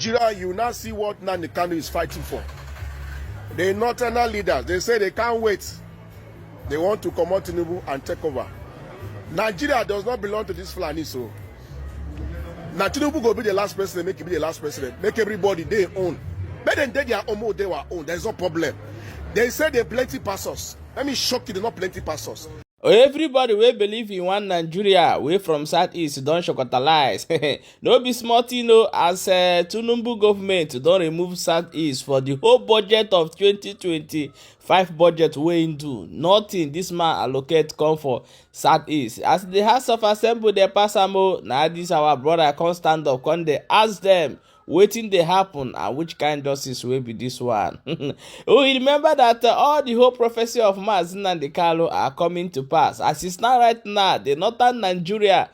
Nigeria, you now see what Namdi Kanu is fighting for. The northern leaders, they say they can't wait. They want to come out Tinubu and take over. Nigeria does not belong to this Fulani, so now Tinubu will be the last president, make him be the last president, make everybody they own. But then they are own, they were own. There's no problem. They say they plenty pastors. Let me shock you, they're not plenty pastors. Everybody will believe in one Nigeria, way from Southeast, don't chocotalize. No be smart, you know, as Tinubu government don't remove Southeast for the whole budget of 2025 budget way into. Nothing this man allocate come for Southeast. As the House of Assembly, they pass now this our brother can't stand up, can they ask them, waiting they happen and which kind justice will be this one. We remember that all the whole prophecy of Mazin and the Carlo are coming to pass. As it's now right now, the northern Nigeria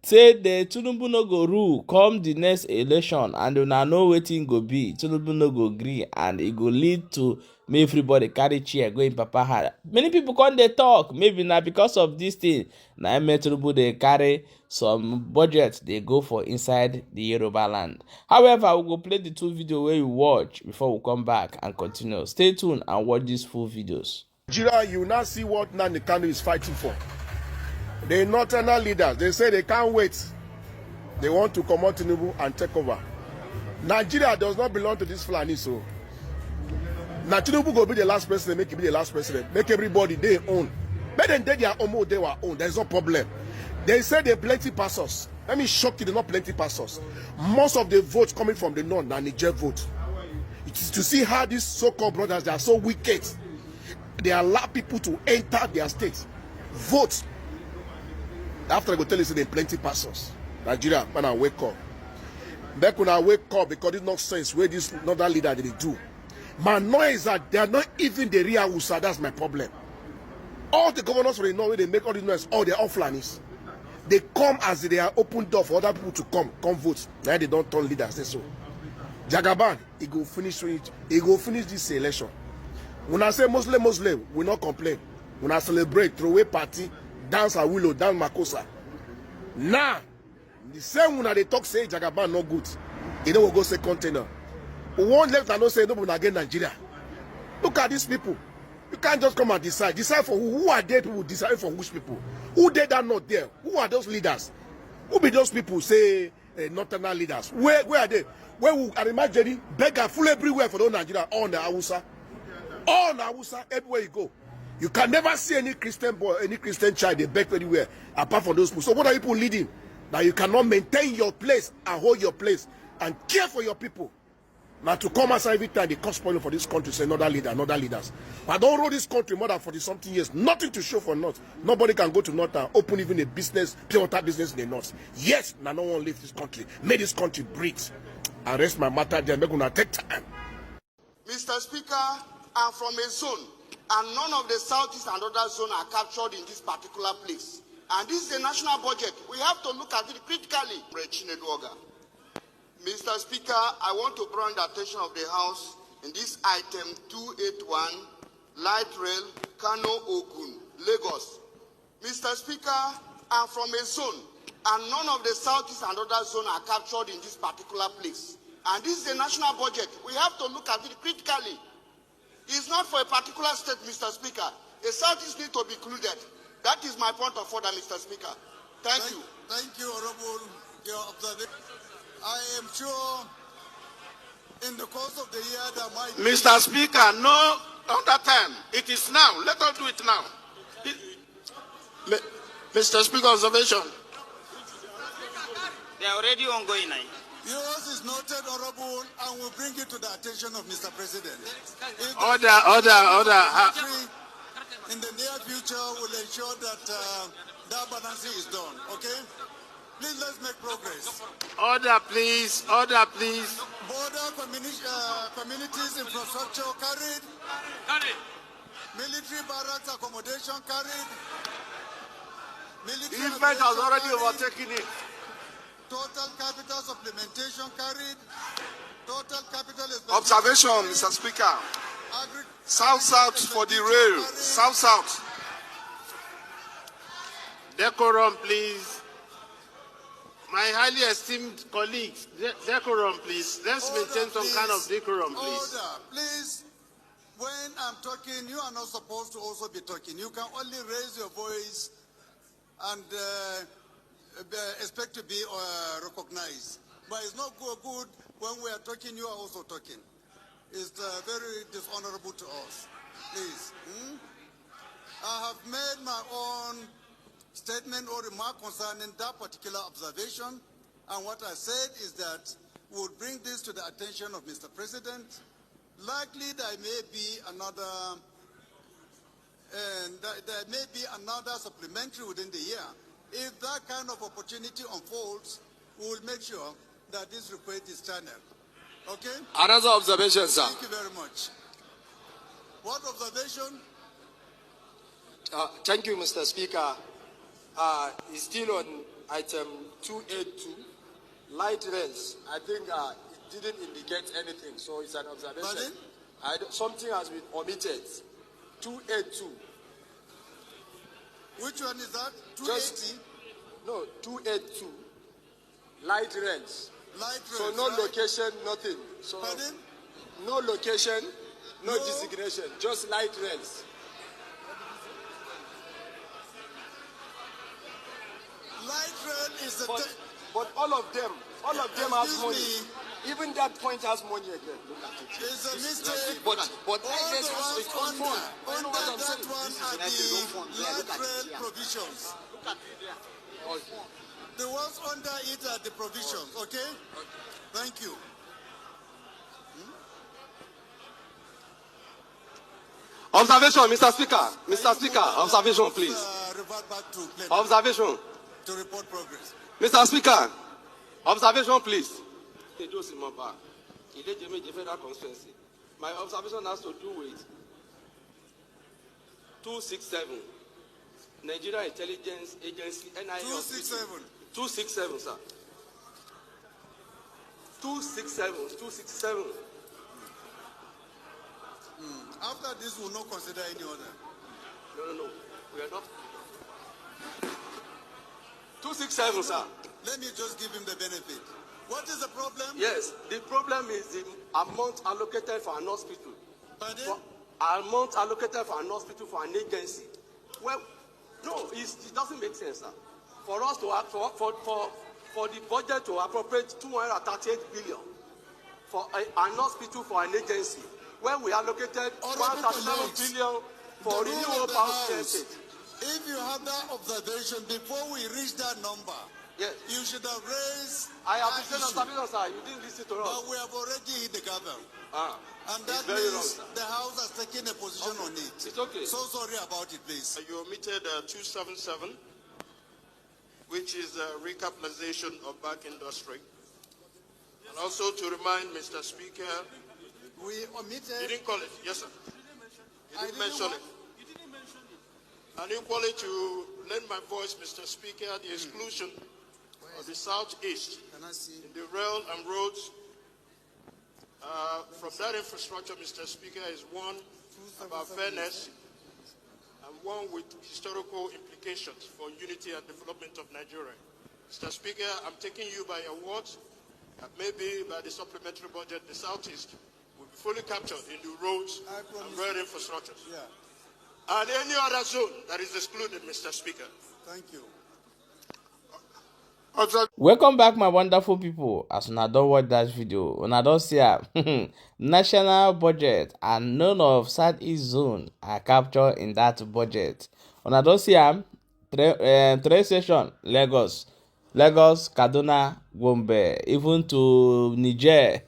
say the Tinubu no go rule come the next election and you know waiting go be. Tinubu no go agree and it go lead to me everybody carry chair going papa hard. Many people come they talk maybe now because of this thing. Now Tinubu they carry some budget they go for inside the Yoruba land. However, we will play the two videos where you watch before we come back and continue. Stay tuned and watch these full videos. Nigeria, you now see what Namdi Kanu is fighting for. The northern leaders, they say they can't wait. They want to come out Tinubu and take over. Nigeria does not belong to this Fulani, so now Tinubu will be the last president, make him be the last president, make everybody they own. But then they are own, they were own. There's no problem. They say they plenty pastors. Let me shock you, they're not plenty pastors. Most of the votes coming from the north, Niger vote. It is to see how these so-called brothers, they are so wicked. They allow people to enter their state, vote. After I go tell you, say they plenty pastors. Nigeria, when I wake up. Back when I wake up, because it's nonsense where this northern leader they do. My noise is that they are not even the real Usa. That's my problem. All the governors for the north, they make all the noise, all they are Fulanis. They come as they are open door for other people to come vote. Now they don't turn leaders. Say so. Jagaban, he go finish it. He go finish this election. When I say Muslim, we not complain. When I celebrate, throw away party, dance a willow, dance makosa. Now, the same when they talk say Jagaban not good. They don't go say container. One left and not say no, but again Nigeria. Look at these people. You can't just come and decide. Decide for who are they people decide for which people? Who they that not there? Who are those leaders? Who be those people say northern leaders? Where are they? Where will I imagine beggar full everywhere for those Nigeria all the Hausa? All the Hausa, everywhere you go. You can never see any Christian boy, any Christian child they beg anywhere apart from those people. So what are people leading? Now you cannot maintain your place and hold your place and care for your people. Now to come outside every time they cause spoiling for this country, say another leaders. But I don't rule this country more than 40-something years. Nothing to show for North. Nobody can go to North and open even a business, pure water business in the North. Yes, now no one leave this country. Make this country breathe. I rest my matter there. Make gonna take time. Mr. Speaker, I'm from a zone, and none of the Southeast and other zones are captured in this particular place. And this is a national budget. We have to look at it critically. Mr. Speaker, I want to bring the attention of the House in this item 281, Light Rail, Kanu, Ogun, Lagos. Mr. Speaker, I'm from a zone, and none of the Southeast and other zones are captured in this particular place. And this is a national budget. We have to look at it critically. It's not for a particular state, Mr. Speaker. The Southeast need to be included. That is my point of order, Mr. Speaker. Thank you. Thank you, Honorable. Your observation. I am sure in the course of the year there might be... Mr. Speaker, no under time. It is now. Let us do it now. Mr. Speaker, observation. They are already ongoing now. Yours is noted, Honorable, and will bring it to the attention of Mr. President. Order. In the near future, we'll ensure that that balancing is done, okay? Please, let's make progress. Order, please. Order, please. Border communities infrastructure carried. Military barracks accommodation carried. The effect has already overtaken it. Total capital supplementation carried. Total capital observation, Mr. Speaker. South for the rail. South. Decorum, please. My highly esteemed colleagues, decorum, please. Let's maintain some kind of decorum, please. Order, please. When I'm talking, you are not supposed to also be talking. You can only raise your voice and expect to be recognized. But it's not good when we are talking, you are also talking. It's very dishonorable to us. Please. I have made my own statement or remark concerning that particular observation. And what I said is that we would bring this to the attention of Mr. President. Likely there may be another supplementary within the year. If that kind of opportunity unfolds, we will make sure that this request is channeled. Okay? Another observation, sir. Thank you very much. What observation? Thank you, Mr. Speaker. It's still on item 282, light rails. I think it didn't indicate anything, so it's an observation. Something has been omitted. 282. Which one is that? 280? No, 282. Light rails. Light rails. So no location, nothing. So pardon? no location, no designation, just light rails. Light rail is the... But all of them have money. Even that point has money again. Look at it. It's a mistake. But all the ones under that one are the light rail provisions. Look at it there. The ones under it are the provisions, okay? Thank you. Observation, Mr. Speaker. Mr. Speaker, observation, please. Revert back to plenary Observation. to report progress. Mr. Speaker, observation, please. My observation has to do with 267, Nigeria Intelligence Agency, NIA. 267. 267, sir. 267. After this, we will not consider any other. No. We are not. 267, sir. Let me just give him the benefit. What is the problem? Yes, the problem is the amount allocated for an hospital. Pardon? Amount allocated for an hospital for an agency. Well, no, it doesn't make sense, sir. For us to for the budget to appropriate 238 billion for an hospital for an agency, when we allocated 137 billion for renewable power station. If you have that observation before we reach that number, yes, you should have raised. I have been saying observation, sir. You didn't listen to us. But we have already hit the gavel. And that very means wrong, the House has taken a position on it. It's okay. So sorry about it, please. You omitted 277, which is recapitalization of bank industry. And also to remind Mr. Speaker, we omitted. you didn't call it, yes, sir. You didn't mention it. You didn't mention it. And equally to lend my voice, Mr. Speaker, the exclusion of the Southeast in the rail and roads from that infrastructure, Mr. Speaker, is one about fairness and one with historical implications for unity and development of Nigeria. Mr. Speaker, I'm taking you by your words that maybe by the supplementary budget, the Southeast will be fully captured in the roads and rail infrastructures. Yeah. And any other zone that is excluded, Mr. Speaker. Thank you. Welcome back, my wonderful people. As una don watch that video, una don see national budget and none of Southeast zone are captured in that budget. Una don see train station Lagos, Kaduna, Gombe, even to Niger.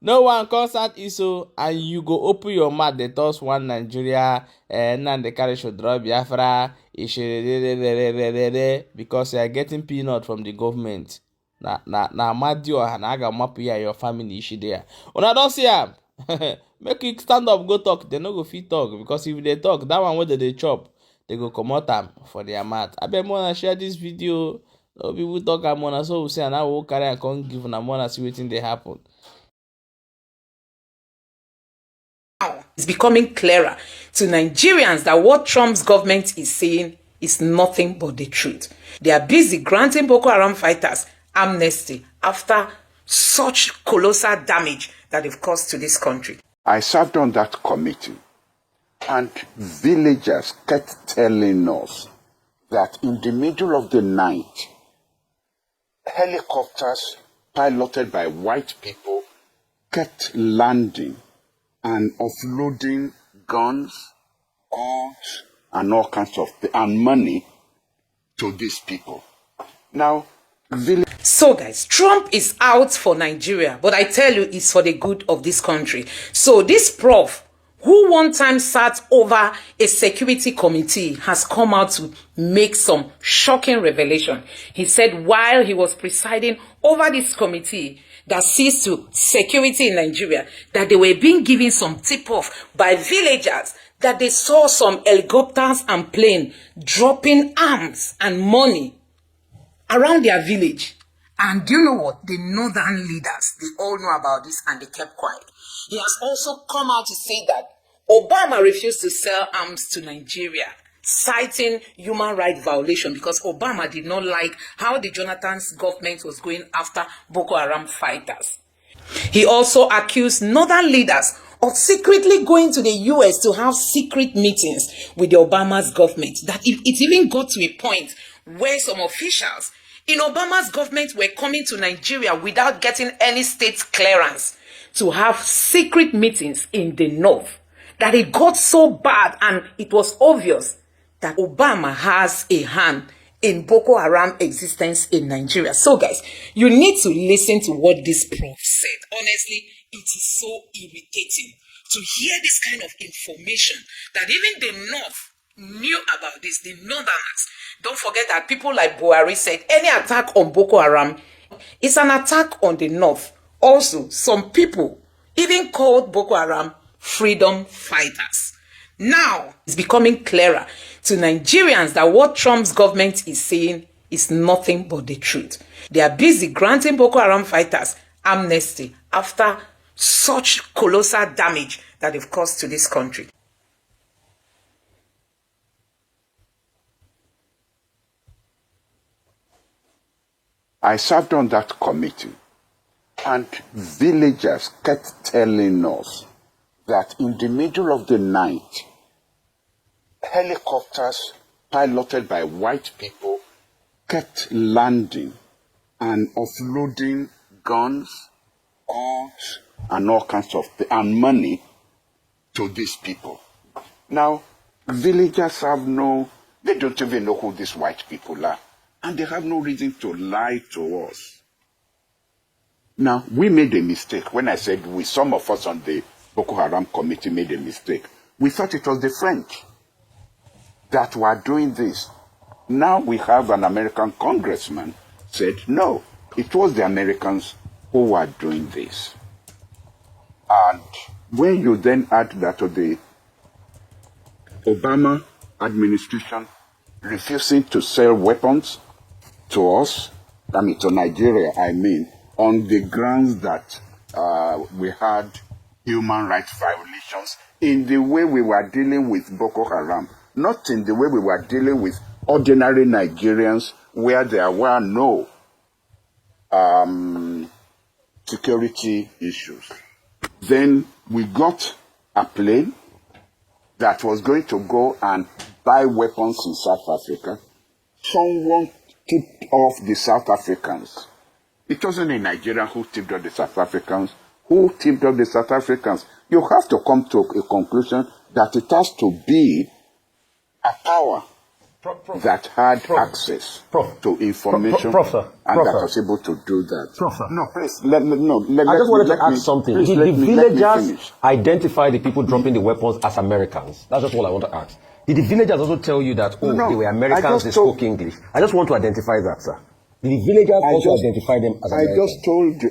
No one come Southeast, and you go open your mouth. They toss one Nigeria and the carry should drop Biafra. Because you are getting peanut from the government. Na Madio and Aga Mapia your family issue there. Una don see am. Make it stand up, go talk. They no go fit talk because if they talk, that one where they chop, they go comot am for their mouth. Abeg mona share this video. No people talk am mona so we say and I will carry and come give una mona see wetin dey happen. It's becoming clearer to Nigerians that what Trump's government is saying is nothing but the truth. They are busy granting Boko Haram fighters amnesty after such colossal damage that they've caused to this country. I served on that committee, and villagers kept telling us that in the middle of the night, helicopters piloted by white people kept landing and offloading guns, arms, and all kinds of and money to these people. Now, so guys, Trump is out for Nigeria, but I tell you, it's for the good of this country. So this prof, who one time sat over a security committee, has come out to make some shocking revelation. He said while he was presiding over this committee that sees to security in Nigeria, that they were being given some tip-off by villagers that they saw some helicopters and planes dropping arms and money around their village. And do you know what? The northern leaders, they all know about this and they kept quiet. He has also come out to say that Obama refused to sell arms to Nigeria, citing human rights violation because Obama did not like how the Jonathan's government was going after Boko Haram fighters. He also accused northern leaders of secretly going to the US to have secret meetings with the Obama's government. That it even got to a point where some officials in Obama's government were coming to Nigeria without getting any state clearance to have secret meetings in the north. That it got so bad and it was obvious that Obama has a hand in Boko Haram existence in Nigeria. So guys, you need to listen to what this prof said. Honestly, it is so irritating to hear this kind of information that even the north knew about this, the northerners. Don't forget that people like Buhari said any attack on Boko Haram is an attack on the north. Also, some people even called Boko Haram freedom fighters. Now, it's becoming clearer to Nigerians that what Trump's government is saying is nothing but the truth. They are busy granting Boko Haram fighters amnesty after such colossal damage that they've caused to this country. I served on that committee, and villagers kept telling us that in the middle of the night, helicopters piloted by white people kept landing and offloading guns, arms, and all kinds of and money to these people. Now, villagers they don't even know who these white people are. And they have no reason to lie to us. Now, we made a mistake. When I said some of us on the Boko Haram committee made a mistake. We thought it was the French that were doing this. Now we have an American congressman said, no, it was the Americans who were doing this. And when you then add that to the Obama administration refusing to sell weapons to us, to Nigeria, on the grounds that we had human rights violations in the way we were dealing with Boko Haram, not in the way we were dealing with ordinary Nigerians where there were no security issues. Then we got a plane that was going to go and buy weapons in South Africa. Someone tipped off the South Africans. It wasn't a Nigerian who tipped off the South Africans. Who tipped off the South Africans? You have to come to a conclusion that it has to be a power that had access to information and that was able to do that. No, please. I just wanted to ask something. Did the villagers identify the people dropping the weapons as Americans? That's just all I want to ask. Did the villagers also tell you that, they were Americans, they spoke English? I just want to identify that, sir. Did the villagers also identify them as Americans? I just told you.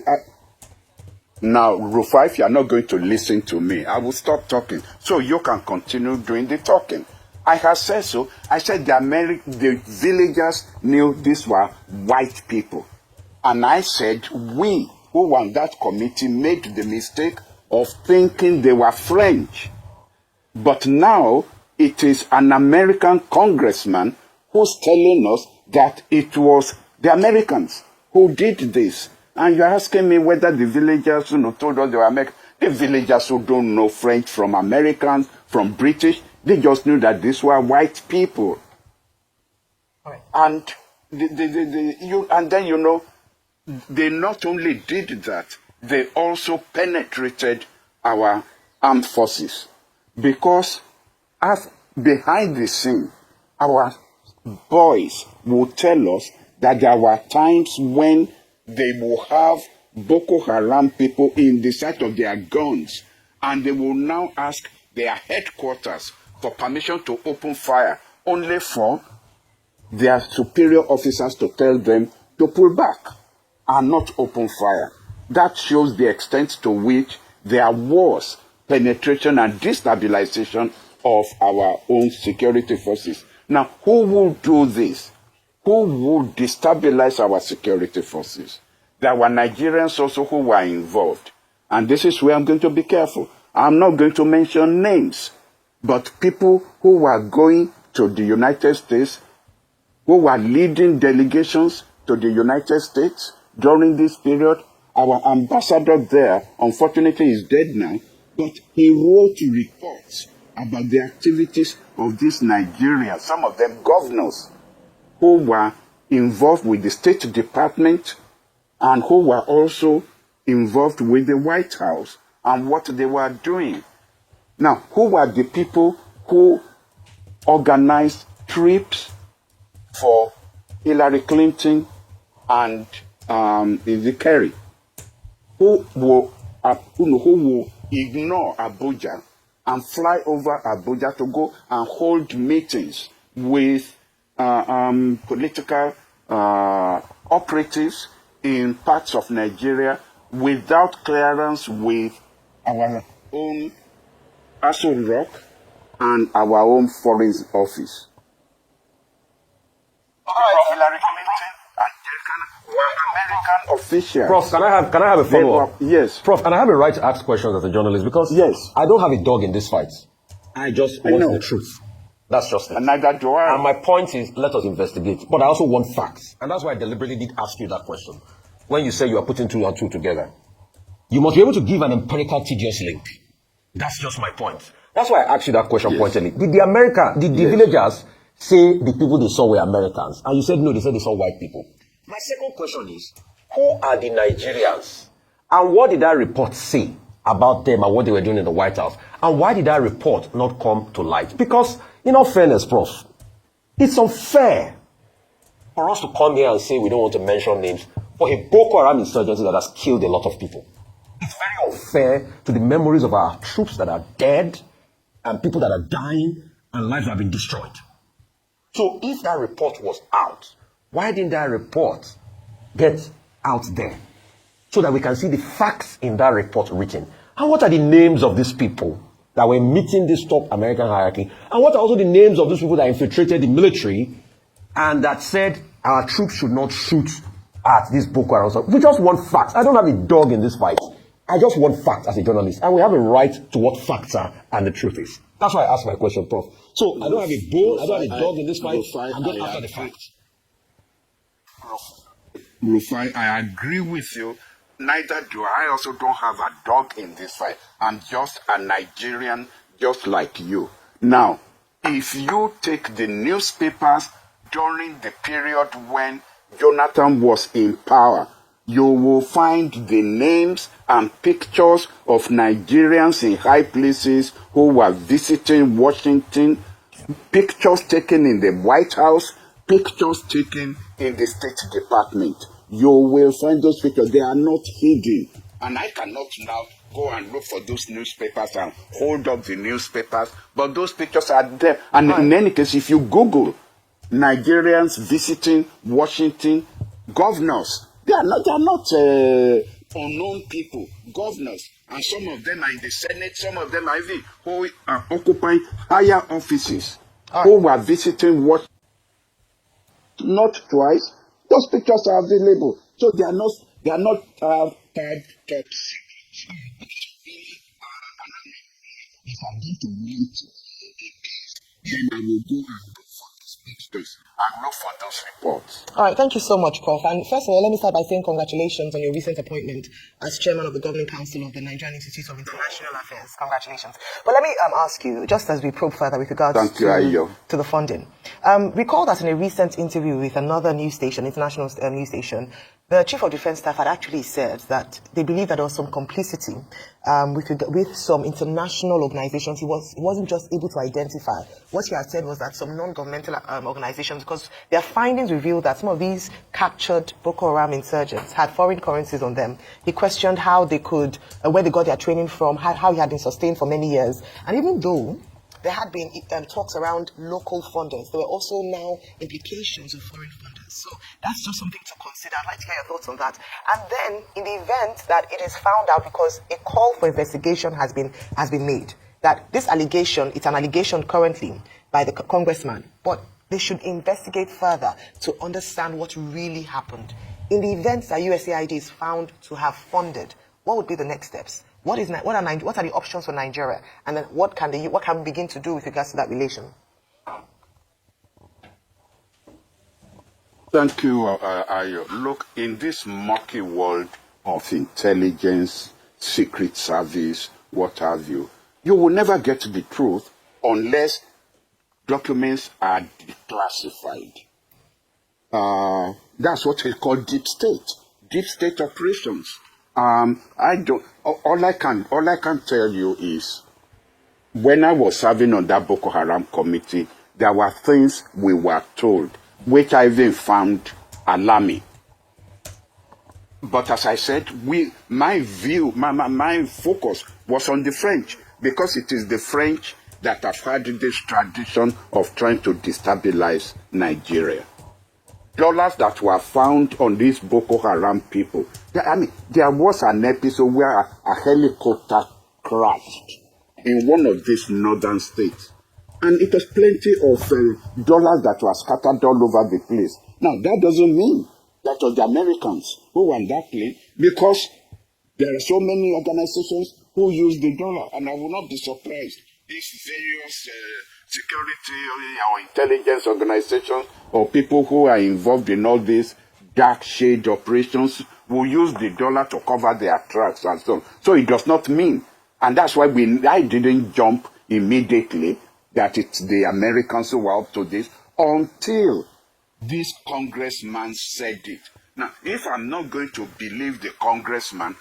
Now, Rufai, if you are not going to listen to me, I will stop talking so you can continue doing the talking. I have said so. I said the villagers knew these were white people. And I said we who were on that committee made the mistake of thinking they were French. But now it is an American congressman who's telling us that it was the Americans who did this. And you're asking me whether the villagers told us they were American. The villagers who don't know French from Americans, from British, they just knew that these were white people. Right. And then they not only did that, they also penetrated our armed forces. Because as behind the scene, our boys will tell us that there were times when they will have Boko Haram people in the sight of their guns, and they will now ask their headquarters for permission to open fire, only for their superior officers to tell them to pull back and not open fire. That shows the extent to which there was penetration and destabilization of our own security forces. Now, who will do this? Who will destabilize our security forces? There were Nigerians also who were involved. And this is where I'm going to be careful. I'm not going to mention names, but people who were going to the United States, who were leading delegations to the United States during this period. Our ambassador there, unfortunately, is dead now, but he wrote reports about the activities of these Nigerians, some of them governors, who were involved with the State Department and who were also involved with the White House and what they were doing. Now, who were the people who organized trips for Hillary Clinton and Kerry? Who will ignore Abuja and fly over Abuja to go and hold meetings with political operatives in parts of Nigeria without clearance with our own Aso Rock and our own foreign office? Hillary Clinton and were American officials. Prof, can I have a follow-up? Yes. Prof, and I have a right to ask questions as a journalist because yes, I don't have a dog in this fight. I just want the truth. That's just it. And neither do I. And my point is, let us investigate. But I also want facts. And that's why I deliberately did ask you that question. When you say you are putting 2 and 2 together, you must be able to give an empirical tedious link. That's just my point. That's why I asked you that question pointedly. Did the villagers say the people they saw were Americans? And you said no, they said they saw white people. My second question is, who are the Nigerians? And what did that report say about them and what they were doing in the White House? And why did that report not come to light? Because, in all fairness, Prof, it's unfair for us to come here and say we don't want to mention names for a Boko Haram insurgency that has killed a lot of people. It's very unfair to the memories of our troops that are dead and people that are dying and lives have been destroyed. So if that report was out, why didn't that report get out there so that we can see the facts in that report written? And what are the names of these people that were meeting this top American hierarchy? And what are also the names of those people that infiltrated the military and that said our troops should not shoot at this Boko Haram? We just want facts. I don't have a dog in this fight. I just want facts as a journalist. And we have a right to what facts are and the truth is. That's why I asked my question, Prof. So I don't have a bull, I don't have a dog in this fight. I'm just after the facts. Rufai, I agree with you. Neither do I. Also don't have a dog in this fight. I'm just a Nigerian, just like you. Now, if you take the newspapers during the period when Jonathan was in power, you will find the names and pictures of Nigerians in high places who were visiting Washington, pictures taken in the White House, pictures taken in the State Department. You will find those pictures. They are not hidden. And I cannot now go and look for those newspapers and hold up the newspapers, but those pictures are there. And in any case, if you Google Nigerians visiting Washington, governors, they are not unknown people, governors, and some of them are in the Senate, some of them are even who are occupying higher offices, who were visiting Washington. Not twice. Those pictures are available, so they are not tagged top secret. If I'm going to want then I will go and look for these this and look for those reports. All right, thank you so much, Prof. And first of all, let me start by saying congratulations on your recent appointment as chairman of the Governing Council of the Nigerian Institute of International Affairs. Congratulations. But let me ask you, just as we probe further with regards to the funding, recall that in a recent interview with another news station, international news station, the Chief of Defense Staff had actually said that they believe that there was some complicity with some international organizations. He wasn't just able to identify. What he had said was that some non-governmental organizations, because their findings revealed that some of these captured Boko Haram insurgents had foreign currencies on them. He questioned how they could, where they got their training from, how it had been sustained for many years. And even though there had been talks around local funders, there were also now implications of foreign funders. So that's just something to consider. I'd like to hear your thoughts on that. And then, in the event that it is found out, because a call for investigation has been made, that this allegation, it's an allegation currently by the congressman, but they should investigate further to understand what really happened. In the event that USAID is found to have funded, what would be the next steps? What are the options for Nigeria? And then what can we begin to do with regards to that relation? Thank you, Ayo. Look, in this murky world of intelligence, secret service, what have you, you will never get to the truth unless documents are declassified. That's what they call deep state operations. All I can tell you is, when I was serving on that Boko Haram committee, there were things we were told, which I even found alarming. But as I said, my focus was on the French, because it is the French that have had this tradition of trying to destabilize Nigeria. Dollars that were found on these Boko Haram people. There was an episode where a helicopter crashed in one of these northern states. And it was plenty of dollars that were scattered all over the place. Now, that doesn't mean that was the Americans who were on that plane, because there are so many organizations who use the dollar, and I will not be surprised if various security or intelligence organizations or people who are involved in all these dark shade operations will use the dollar to cover their tracks and so on. So it does not mean, and that's why I didn't jump immediately that it's the Americans who were up to this until this congressman said it. Now, if I'm not going to believe the congressman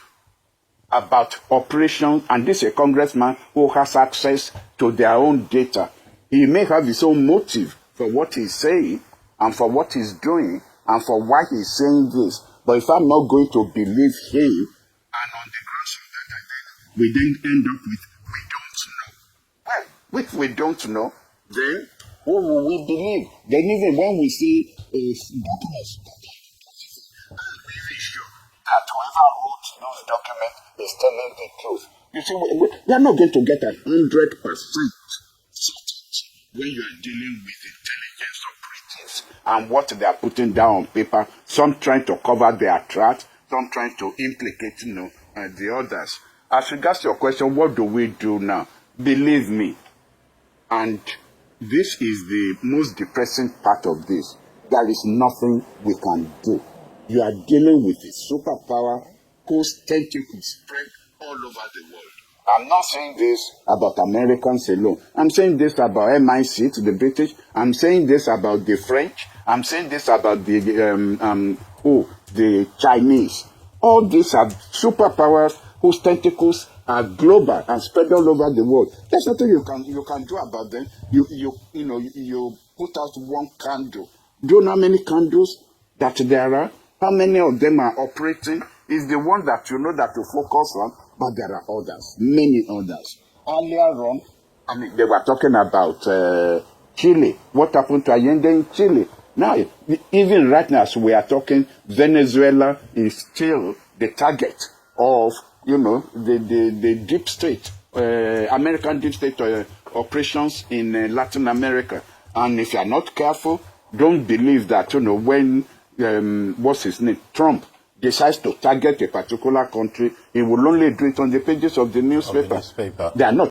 about operations, and this is a congressman who has access to their own data, he may have his own motive for what he's saying and for what he's doing and for why he's saying this. But if I'm not going to believe him, and on the grounds of that, we then end up with, we don't know. Well, if we don't know, then who will we believe? Then even when we see documents, I'm really sure that whoever wrote those documents is telling the truth. You see, we are not going to get 100% certainty when you are dealing with intelligence operatives and what they are putting down on paper. Some trying to cover their tracks, some trying to implicate, the others. As regards to your question, what do we do now? Believe me, and this is the most depressing part of this, there is nothing we can do. You are dealing with a superpower whose tentacles spread all over the world. I'm not saying this about Americans alone. I'm saying this about MI6, the British. I'm saying this about the French. I'm saying this about the Chinese. All these are superpowers whose tentacles are global and spread all over the world. There's nothing you can do about them. You put out one candle. Do you know how many candles that there are? How many of them are operating? Is the one that you know that you focus on, but there are others, many others. Earlier on, they were talking about Chile. What happened to Allende in Chile? Now, even right now, as we are talking, Venezuela is still the target of, the deep state, American deep state operations in Latin America. And if you are not careful, don't believe that, when, what's his name, Trump, decides to target a particular country, he will only do it on the pages of the newspaper. They are not